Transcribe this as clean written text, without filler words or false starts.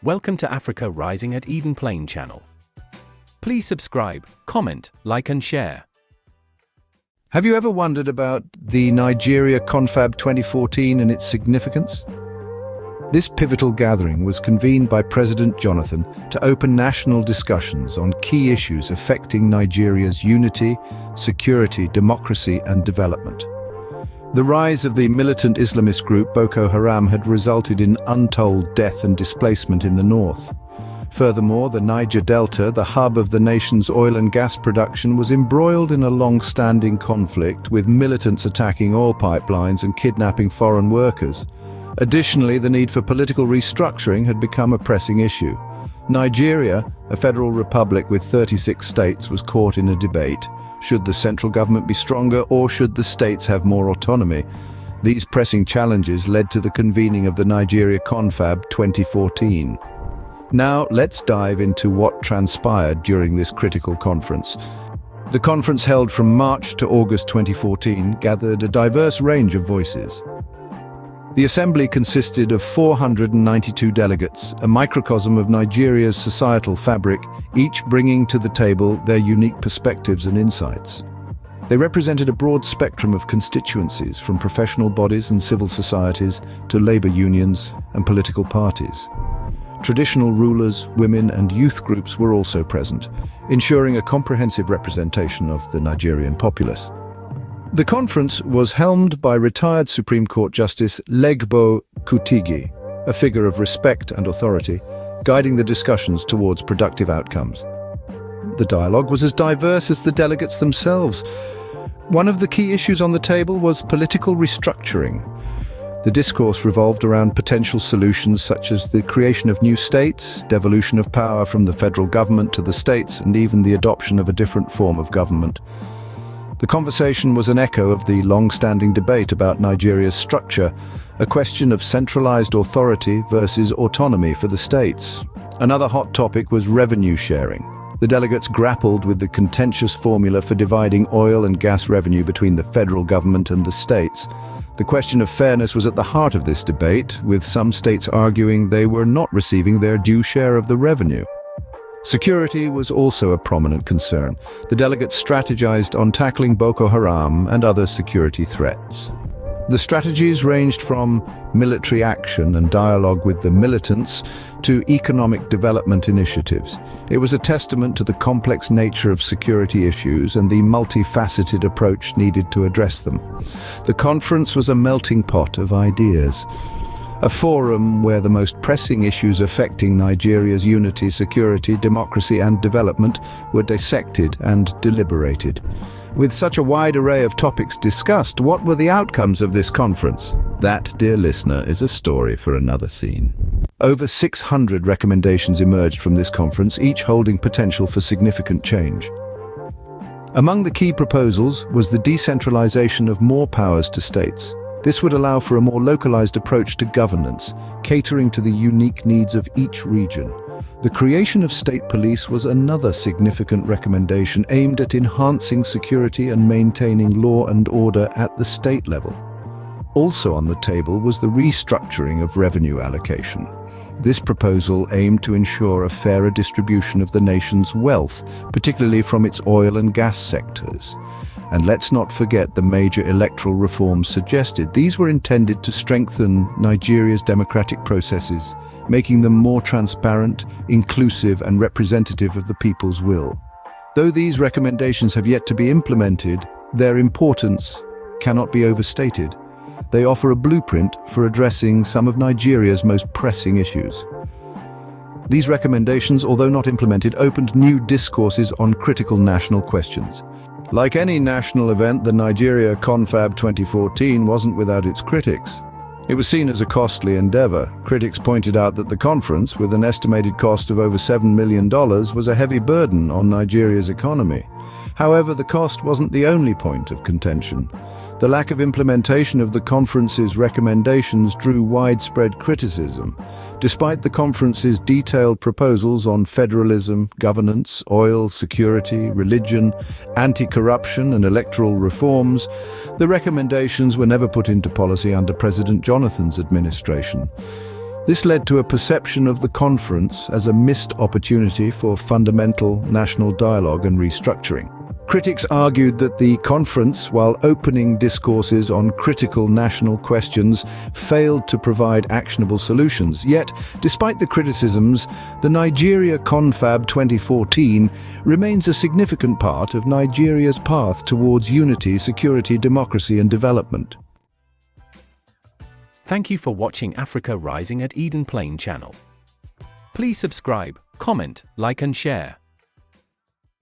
Welcome to Africa Rising at Eden Plain channel. Please subscribe, comment, like and share. Have you ever wondered about the Nigeria Confab 2014 and its significance? This pivotal gathering was convened by President Jonathan to open national discussions on key issues affecting Nigeria's unity, security, democracy and development. The rise of the militant Islamist group Boko Haram had resulted in untold death and displacement in the north. Furthermore, the Niger Delta, the hub of the nation's oil and gas production, was embroiled in a long-standing conflict, with militants attacking oil pipelines and kidnapping foreign workers. Additionally, the need for political restructuring had become a pressing issue. Nigeria, a federal republic with 36 states, was caught in a debate. Should the central government be stronger, or should the states have more autonomy? These pressing challenges led to the convening of the Nigeria Confab 2014. Now, let's dive into what transpired during this critical conference. The conference, held from March to August 2014, gathered a diverse range of voices. The assembly consisted of 492 delegates, a microcosm of Nigeria's societal fabric, each bringing to the table their unique perspectives and insights. They represented a broad spectrum of constituencies, from professional bodies and civil societies to labor unions and political parties. Traditional rulers, women and youth groups were also present, ensuring a comprehensive representation of the Nigerian populace. The conference was helmed by retired Supreme Court Justice Legbo Kutigi, a figure of respect and authority, guiding the discussions towards productive outcomes. The dialogue was as diverse as the delegates themselves. One of the key issues on the table was political restructuring. The discourse revolved around potential solutions such as the creation of new states, devolution of power from the federal government to the states, and even the adoption of a different form of government. The conversation was an echo of the long-standing debate about Nigeria's structure, a question of centralized authority versus autonomy for the states. Another hot topic was revenue sharing. The delegates grappled with the contentious formula for dividing oil and gas revenue between the federal government and the states. The question of fairness was at the heart of this debate, with some states arguing they were not receiving their due share of the revenue. Security was also a prominent concern. The delegates strategized on tackling Boko Haram and other security threats. The strategies ranged from military action and dialogue with the militants to economic development initiatives. It was a testament to the complex nature of security issues and the multifaceted approach needed to address them. The conference was a melting pot of ideas, a forum where the most pressing issues affecting Nigeria's unity, security, democracy and development were dissected and deliberated. With such a wide array of topics discussed, what were the outcomes of this conference? That, dear listener, is a story for another scene. Over 600 recommendations emerged from this conference, each holding potential for significant change. Among the key proposals was the decentralization of more powers to states. This would allow for a more localized approach to governance, catering to the unique needs of each region. The creation of state police was another significant recommendation aimed at enhancing security and maintaining law and order at the state level. Also on the table was the restructuring of revenue allocation. This proposal aimed to ensure a fairer distribution of the nation's wealth, particularly from its oil and gas sectors. And let's not forget the major electoral reforms suggested. These were intended to strengthen Nigeria's democratic processes, making them more transparent, inclusive and representative of the people's will. Though these recommendations have yet to be implemented, their importance cannot be overstated. They offer a blueprint for addressing some of Nigeria's most pressing issues. These recommendations, although not implemented, opened new discourses on critical national questions. Like any national event, the Nigeria Confab 2014 wasn't without its critics. It was seen as a costly endeavor. Critics pointed out that the conference, with an estimated cost of over $7 million, was a heavy burden on Nigeria's economy. However, the cost wasn't the only point of contention. The lack of implementation of the conference's recommendations drew widespread criticism. Despite the conference's detailed proposals on federalism, governance, oil, security, religion, anti-corruption and electoral reforms, the recommendations were never put into policy under President Jonathan's administration. This led to a perception of the conference as a missed opportunity for fundamental national dialogue and restructuring. Critics argued that the conference, while opening discourses on critical national questions, failed to provide actionable solutions. Yet, despite the criticisms, the Nigeria Confab 2014 remains a significant part of Nigeria's path towards unity, security, democracy, and development. Thank you for watching Africa Rising at Eden Plain channel. Please subscribe, comment, like and share.